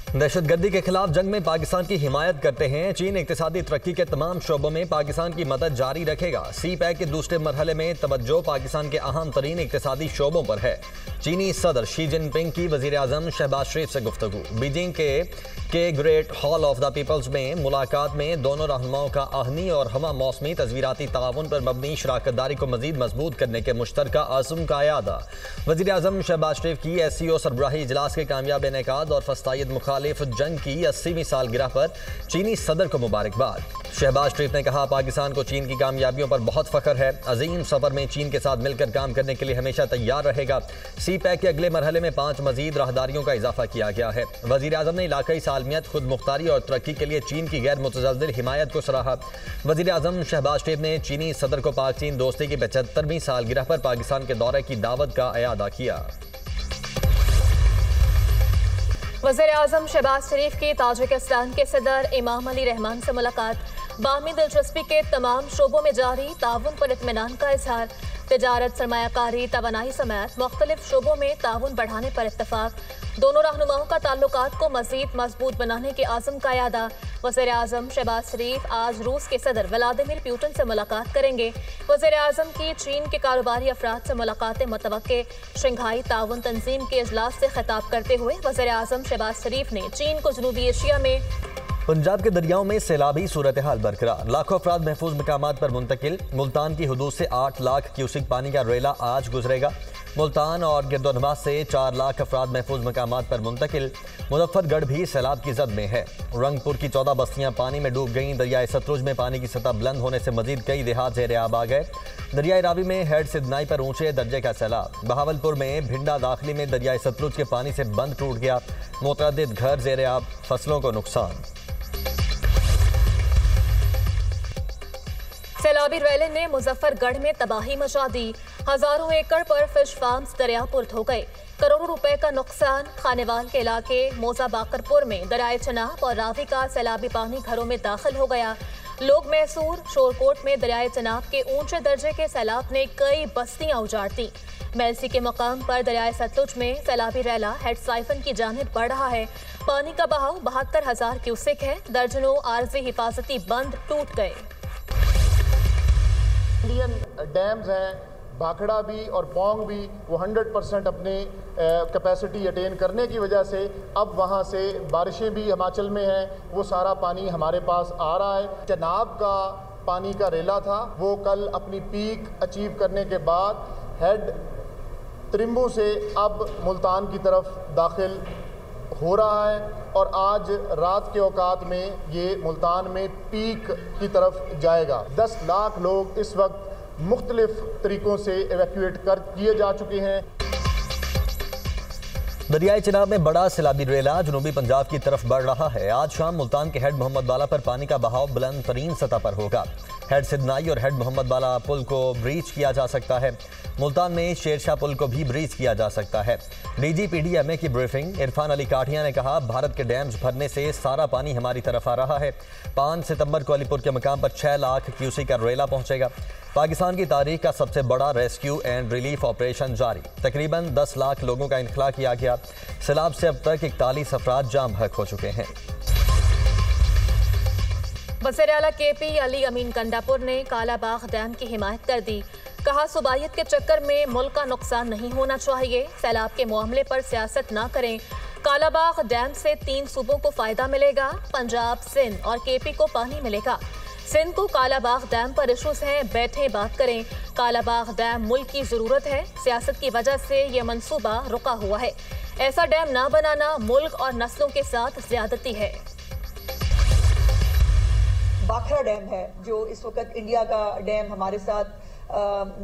दहशतगर्दी के खिलाफ जंग में पाकिस्तान की हिमायत करते हैं। चीन इक्तिसादी तरक्की के तमाम शोबों में पाकिस्तान की मदद जारी रखेगा। सी पैक के दूसरे मरहले में तवज्जो पाकिस्तान के अहम तरीन इक्तिसादी शोबों पर है। चीनी सदर शी जिनपिंग की वजीर आजम शहबाज शरीफ से गुफ्तगू। बीजिंग के great hall of the people's में मुलाकात में दोनों रहनुमाओं का आहनी और हमा मौसमी तस्वीराती ताउन पर मबनी शराकतदारी को मजीद मजबूत करने के मुश्तरका आज़म का यादा। वजीर आजम शहबाज शरीफ की SCO सरबराही इजलास के कामयाब इनेकाद और फस्तायद मुखालिफ जंग की 80वीं सालगिरह पर चीनी सदर को मुबारकबाद। शहबाज शरीफ ने कहा, पाकिस्तान को चीन की कामयाबियों पर बहुत फख्र है। अजीम सफर में चीन के साथ मिलकर काम करने के लिए हमेशा तैयार रहेगा। सी पैक के अगले मरहले में 5 मजीद राहदारियों का इजाफा किया गया है। वजीर आजम ने इलाकाई सालमियत, खुद मुख्तारी और तरक्की के लिए चीन की गैर मुतज़लज़िल हिमायत को सराहा। वजीर आजम शहबाज शरीफ ने चीनी सदर को पाक चीन दोस्ती की 75वीं सालगिरह पर पाकिस्तान के दौरे की दावत का इयादा किया। वज़ीर आज़म शहबाज शरीफ की ताजिकिस्तान के सदर इमाम अली रहमान से मुलाकात। बाहमी दिलचस्पी के तमाम शोबों में जारी ताउन पर इत्मीनान का इजहार। तिजारत, सरमायाकारी, तवानाई समेत मुख्तलिफ शोबों में ताउन बढ़ाने पर इत्तफाक। दोनों रहनुमाओं का ताल्लुकात को मजीद मजबूत बनाने के आज़म का यादा। वज़ीर आज़म शहबाज शरीफ आज रूस के सदर व्लादिमीर पुतिन से मुलाकात करेंगे। वज़ीर आज़म की चीन के कारोबारी अफराद से मुलाकातें मुतवक्के। शंघाई ताउन तंजीम के इजलास से खिताब करते हुए वज़ीर आज़म शहबाज शरीफ ने चीन को जनूबी एशिया में पंजाब के दरियाओं में सैलाबी सूरत हाल बरकरार। लाखों अफराद महफूज मकामात पर मुंतकिल। मुल्तान की हदूद से 8 लाख क्यूसिक पानी का रेला आज गुजरेगा। मुल्तान और गिरदोनवास से 4 लाख अफराद महफूज मकामात पर मुंतकिल। मुजफ्फरगढ़ भी सैलाब की जद में है। रंगपुर की 14 बस्तियां पानी में डूब गईं। दरियाए सतलुज में पानी की सतह बुलंद होने से मजीद कई देहात ज़ेर आब आ गए। दरियाए रावी में हेड सिदनाई पर ऊंचे दर्जे का सैलाब। बहावलपुर में भिंडा दाखिली में दरियाए सतलुज के पानी से बंद टूट गया। मुतअद्दिद घर ज़ेर आब, फसलों को नुकसान। सैलाबी रैले ने मुजफ्फरगढ़ में तबाही मचा दी। हजारों एकड़ पर फिश फार्म्स दरियापुर्द हो गए। करोड़ों रुपए का नुकसान। खानेवाल के इलाके मोजा बाकरपुर में दरियाए चनाब और रावी का सैलाबी पानी घरों में दाखिल हो गया। लोग मैसूर शोरकोट में दरियाए चनाब के ऊंचे दर्जे के सैलाब ने कई बस्तियां उजाड़ दी। मेलसी के मकाम पर दरियाए सतलुज में सैलाबी रैला हेड साइफन की जानिब बढ़ रहा है। पानी का बहाव 72,000 क्यूसेक है। दर्जनों आर्जी हिफाजती बंद टूट गए। इंडियन डैम्स हैं, भाखड़ा भी और पोंग भी, वो 100% अपने कैपेसिटी अटेन करने की वजह से अब वहाँ से बारिशें भी हिमाचल में हैं, वो सारा पानी हमारे पास आ रहा है। चनाब का पानी का रेला था, वो कल अपनी पीक अचीव करने के बाद हेड त्रिम्बू से अब मुल्तान की तरफ दाखिल हो रहा है और आज रात के औकात में ये मुल्तान में पीक की तरफ जाएगा। 10 लाख लोग इस वक्त मुख्तलिफ तरीक़ों से एवैक्यूएट कर किए जा चुके हैं। दरियाई चिनाब में बड़ा सैलाबी रेला जनूबी पंजाब की तरफ बढ़ रहा है। आज शाम मुल्तान के हेड मोहम्मद बाला पर पानी का बहाव बुलंद तरीन सतह पर होगा। हेड सिदनाई और हेड मोहम्मद बाला पुल को ब्रीच किया जा सकता है। मुल्तान में शेरशाह पुल को भी ब्रीच किया जा सकता है। DGPDMA की ब्रीफिंग। इरफान अली काठिया ने कहा, भारत के डैम्स भरने से सारा पानी हमारी तरफ आ रहा है। 5 सितंबर को अलीपुर के मकाम पर 6 लाख क्यूसेक का रेला पहुंचेगा। पाकिस्तान की तारीख का सबसे बड़ा रेस्क्यू एंड रिलीफ ऑपरेशन जारी। तकरीबन 10 लाख लोगों का इंखला किया गया। सैलाब से अब तक 41 अफराद जाम बहक हो चुके हैं। वज़ीर आला KP अली अमीन गंडापुर ने कालाबाग डैम की हिमायत कर दी। कहा, सूबाइयत के चक्कर में मुल्क का नुकसान नहीं होना चाहिए। सैलाब के मामले पर सियासत ना करें। कालाबाग डैम से 3 सूबों को फायदा मिलेगा। पंजाब, सिंध और KP को पानी मिलेगा। सिंध को कालाबाग डैम पर इशूज हैं, बैठे बात करें। कालाबाग डैम मुल्क की जरूरत है। सियासत की वजह से ये मंसूबा रुका हुआ है। ऐसा डैम ना बनाना मुल्क और नस्लों के साथ ज्यादती है। भाखड़ा डैम है जो इस वक्त इंडिया का डैम हमारे साथ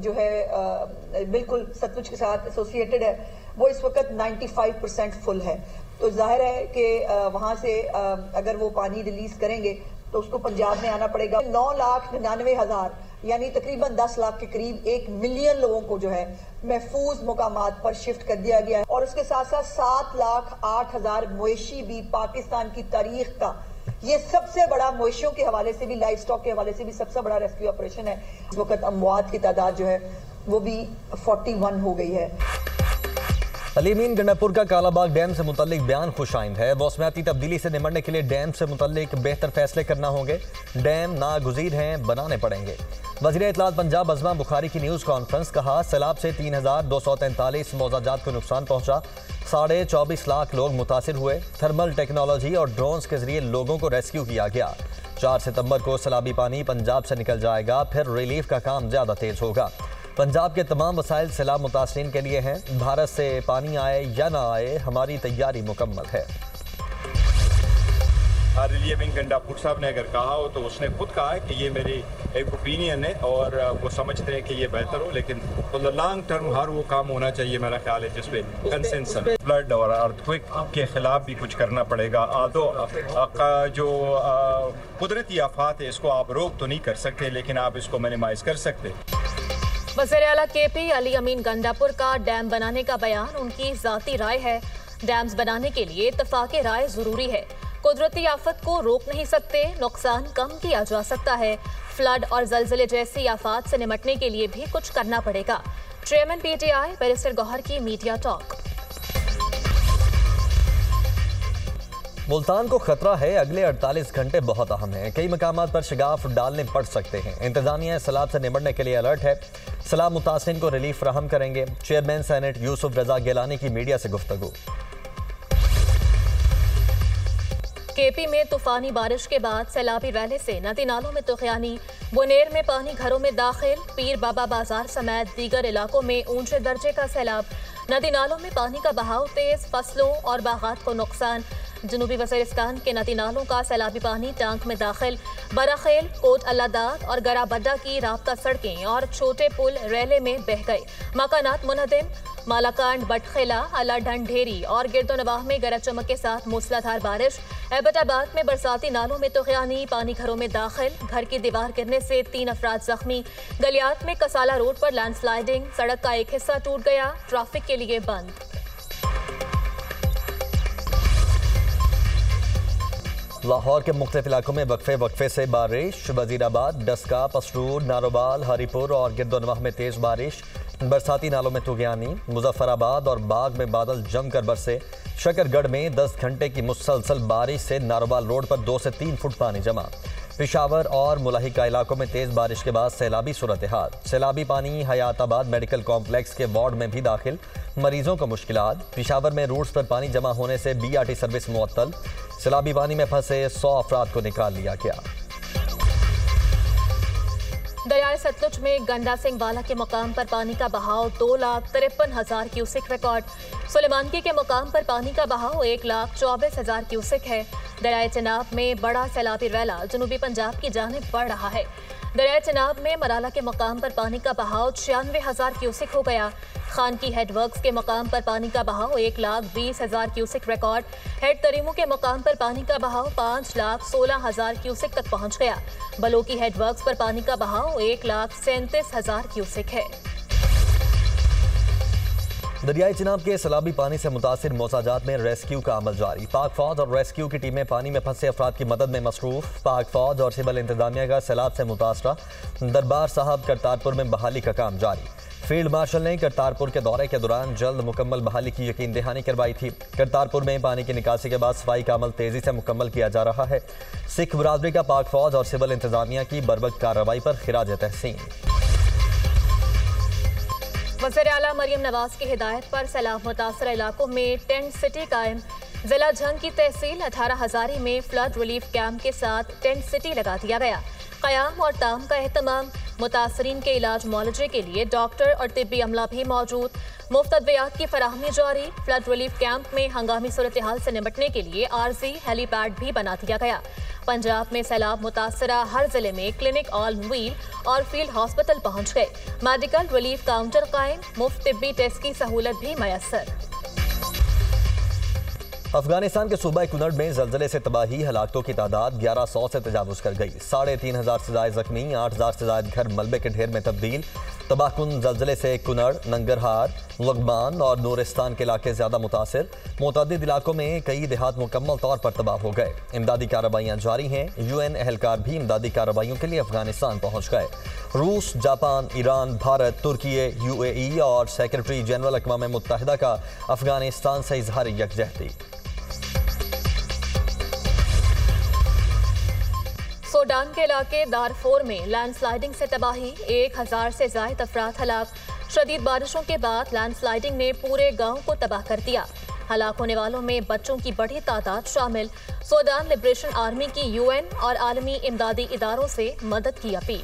जो है बिल्कुल सतलुज के साथ एसोसिएटेड है, वो इस वक्त 95% फुल है। तो जाहिर है कि वहाँ से अगर वो पानी रिलीज करेंगे तो उसको पंजाब में आना पड़ेगा। 9,99,000 यानी तकरीबन 10 लाख के करीब 1 मिलियन लोगों को जो है महफूज मुकामात पर शिफ्ट कर दिया गया है। और उसके साथ साथ 7,08,000 मवेशी भी पाकिस्तान की तारीख का ये सबसे बड़ा मवेशियों के हवाले से भी, लाइव स्टॉक के हवाले से भी सबसे बड़ा रेस्क्यू ऑपरेशन है। इस वक्त अमवात की तादाद जो है वो भी 41 हो गई है। अली अमीन गंडापुर का कालाबाग डैम से मुतल्लिक बयान खुशाइंद है। मौसमियाती तब्दीली से निपटने के लिए डैम से मुतल्लिक बेहतर फैसले करना होंगे। डैम नागुज़ीर हैं, बनाने पड़ेंगे। वज़ीर इत्तलात पंजाब अज़मा बुखारी की न्यूज़ कॉन्फ्रेंस। कहा सैलाब से 3243 मौज़ाजात को नुकसान पहुंचा। 24.5 लाख लोग मुतासिर हुए। थर्मल टेक्नोलॉजी और ड्रोन्स के जरिए लोगों को रेस्क्यू किया गया। 4 सितंबर को सैलाबी पानी पंजाब से निकल जाएगा, फिर रिलीफ का काम ज़्यादा तेज़ होगा। पंजाब के तमाम वसाइल सैलाब मुतासरीन के लिए हैं। भारत से पानी आए या ना आए, हमारी तैयारी मुकम्मल है। अली अमीन गंडापुर साहब ने अगर कहा हो तो उसने खुद कहा है कि ये मेरी एक ओपिनियन है और वो समझते हैं कि ये बेहतर हो, लेकिन तो लॉन्ग टर्म हर वो काम होना चाहिए मेरा ख्याल है जिसपे कंसेंसस। फ्लड और अर्थक्वेक के खिलाफ भी कुछ करना पड़ेगा। जो कुदरती आफात है इसको आप रोक तो नहीं कर सकते, लेकिन आप इसको मिनिमाइज कर सकते। वज़ीर आला केपी अली अमीन गंडापुर का डैम बनाने का बयान उनकी ज़ाती राय है। डैम्स बनाने के लिए इत्तफाक़ राय ज़रूरी है। कुदरती आफत को रोक नहीं सकते, नुकसान कम किया जा सकता है। फ्लड और ज़लज़ले जैसी आफात से निपटने के लिए भी कुछ करना पड़ेगा। चेयरमैन पीटीआई बैरिस्टर गौहर की मीडिया टॉक। मुल्तान को खतरा है, अगले 48 घंटे बहुत अहम हैं। कई मकामात पर शगाफ डालने पड़ सकते हैं। इंतजामिया सैलाब से निपटने के लिए अलर्ट है। सैलाब मुतासिरीन को रिलीफ फराहम करेंगे। चेयरमैन सेनेट यूसुफ रजा गिलानी की मीडिया से गुफ्तगू। केपी में तूफानी बारिश के बाद सैलाबी रैली से नदी नालों में तुग़यानी। बुनेर में पानी घरों में दाखिल। पीर बाबा बाजार समेत दीगर इलाकों में ऊंचे दर्जे का सैलाब। नदी नालों में पानी का बहाव तेज, फसलों और बागात को नुकसान। जनूबी वज़ीरिस्तान के नदी नालों का सैलाबी पानी टांक में दाखिल। बराखेल, कोट अल्लादाद और गराबड्डा की राब्ता सड़कें और छोटे पुल रेले में बह गए। मकानात मुनहदिम। मालाकांड, बटखेला, अला ढंढेरी और गिरदोनवाह में गरज चमक के साथ मूसलाधार बारिश। एबटाबाद में बरसाती नालों में तुग़यानी, पानी घरों में दाखिल। घर की दीवार गिरने से 3 अफराद जख्मी। गलियात में कसाला रोड पर लैंडस्लाइडिंग, सड़क का एक हिस्सा टूट गया, ट्रैफिक के लिए बंद। लाहौर के मुख्तलिफ इलाकों में वक्फे से बारिश। वजीराबाद, डस्का, पसरूर, नारोबाल, हरीपुर और गिरदोनवाह में तेज बारिश। बरसाती नालों में तुग़यानी। मुजफ्फराबाद और बाग में बादल जमकर बरसे। शकरगढ़ में 10 घंटे की मुसलसल बारिश से नारोबाल रोड पर 2 से 3 फुट पानी जमा। पेशावर और मुलाहिका इलाकों में तेज बारिश के बाद सैलाबी सूरत हाल। सैलाबी पानी हयाताबाद मेडिकल कॉम्प्लेक्स के वार्ड में भी दाखिल। मरीजों को मुश्किलात। पेशावर में रूट्स पर पानी जमा होने से BRT सर्विस मुअत्तल। सैलाबी पानी में फंसे 100 अफराद को निकाल लिया गया। दरियाए सतलुज में गंडा सिंह वाला के मुकाम पर पानी का बहाव 2,53,000 क्यूसिक रिकॉर्ड। सुलेमानकी के मुकाम पर पानी का बहाव 1,24,000 क्यूसिक है। दरियाए चिनाब में बड़ा सैलाबी रैला जनूबी पंजाब की जानिब बढ़ रहा है। दरियाए चिनाब में मराला के मुकाम पर पानी का बहाव 96,000 क्यूसिक हो गया। खान की हेडवर्क्स के मुकाम पर पानी का बहाव 1,20,000 क्यूसिक रिकॉर्ड। हेड तरीमू के मुकाम पर पानी का बहाव 5,16,000 क्यूसिक तक पहुंच गया। बलोकी हेडवर्क्स पर पानी का बहाव 1,37,000 क्यूसिक है। दरियाई चिनाब के सैलाबी पानी से मुतासिर मौसाजात में रेस्क्यू का अमल जारी। पाक फौज और रेस्क्यू की टीमें पानी में फंसे अफराद की मदद में मसरूफ। पाक फौज और सिविल इंतजामिया का सैलाब से मुतासरा। दरबार साहब करतारपुर में बहाली का काम जारी। फील्ड मार्शल ने करतारपुर के दौरे के दौरान जल्द मुकम्मल बहाली की यकीन दहानी करवाई थी। करतारपुर में पानी की निकासी के बाद सफाई का अमल तेजी से मुकम्मल किया जा रहा है। सिख बरादरी का पाक फौज और सिविल इंतजामिया की बरवक्त कार्रवाई पर खिराज तहसीन। वज़ीर आला मरियम नवाज की हिदायत पर सैलाब मुतासर इलाकों में टेंट सिटी कायम। जिला झंग की तहसील 18 हजारी में फ्लड रिलीफ कैंप के साथ टेंट सिटी लगा दिया गया। क़याम और ताम का एहतमाम। मुतासरीन के इलाज मुआलजे के लिए डॉक्टर और तिब्बी अमला भी मौजूद। मुफ्त अद्वियात की फराहमी जारी। फ्लड रिलीफ कैंप में हंगामी सूरत हाल से निपटने के लिए आरजी हेलीपैड भी बना दिया गया। पंजाब में सैलाब मुतासरा हर जिले में क्लिनिक ऑन व्हील और फील्ड हॉस्पिटल पहुंच गए। मेडिकल रिलीफ काउंटर कायम। मुफ्त तिब्बी टेस्ट की सहूलत भी मैसर। अफगानिस्तान के सूबा कुनड़ में जल्जले से तबाही, हलाकतों की तादाद 1100 से तजावुज कर गई। 3,500 से ज्यादा जख्मी, 8,000 से ज्यादा घर मलबे के ढेर में तब्दील। तबाहकुन जल्जले से कुनड़, नंगरहार, लुगमान और नूरिस्तान के इलाके ज्यादा मुतासिर। मुतअद्दिद इलाकों में कई देहात मुकम्मल तौर पर तबाह हो गए। इमदादी कार्रवाइयाँ जारी हैं। UN एहलकार भी इमदादी कार्रवाइयों के लिए अफगानिस्तान पहुँच गए। रूस, जापान, ईरान, भारत, तुर्की, UAE और सेक्रेटरी जनरल अक़वाम मुत्तहिदा का अफगानिस्तान से इजहार यकजहती। सूडान के इलाके दारफोर में लैंडस्लाइडिंग से तबाही, 1000 से ज़ायद अफराद हलाक। शदीद बारिशों के बाद लैंडस्लाइडिंग ने पूरे गांव को तबाह कर दिया। हलाक होने वालों में बच्चों की बड़ी तादाद शामिल। सूडान लिबरेशन आर्मी की UN और आलमी इमदादी इदारों से मदद की अपील।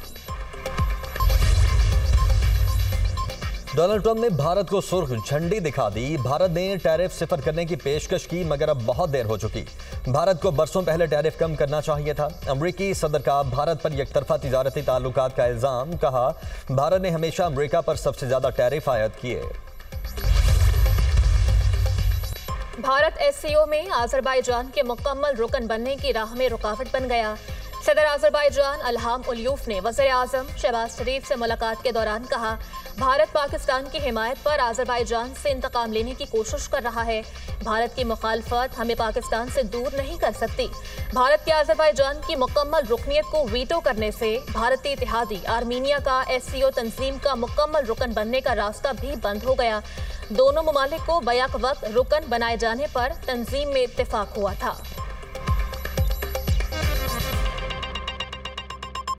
डोनाल्ड ट्रंप ने भारत को सुर्ख झंडी दिखा दी। भारत ने टैरिफ सिफर करने की पेशकश की, मगर अब बहुत देर हो चुकी। भारत को बरसों पहले टैरिफ कम करना चाहिए था। अमरीकी सदर का भारत पर एकतरफा तिजारती ताल्लुकात का इल्जाम। कहा, भारत ने हमेशा अमरीका पर सबसे ज्यादा टैरिफ आयद किए। भारत SCO में आज़रबाईजान के मुकम्मल रुकन बनने की राह में रुकावट बन गया। सदर आज़रबाईजान इल्हाम उलियूफ ने वज़ीर आज़म शहबाज शरीफ से मुलाकात के दौरान कहा, भारत पाकिस्तान की हिमायत पर आज़रबाईजान से इंतकाम लेने की कोशिश कर रहा है। भारत की मुखालफत हमें पाकिस्तान से दूर नहीं कर सकती। भारत के आज़रबाईजान की मुकम्मल रुकनीत को वीटो करने से भारतीय इत्तेहादी आर्मीनिया का SCO तंजीम का मुकम्मल रुकन बनने का रास्ता भी बंद हो गया। दोनों ममालिक को बैक वक्त रुकन बनाए जाने पर तंजीम में इत्तेफाक हुआ था।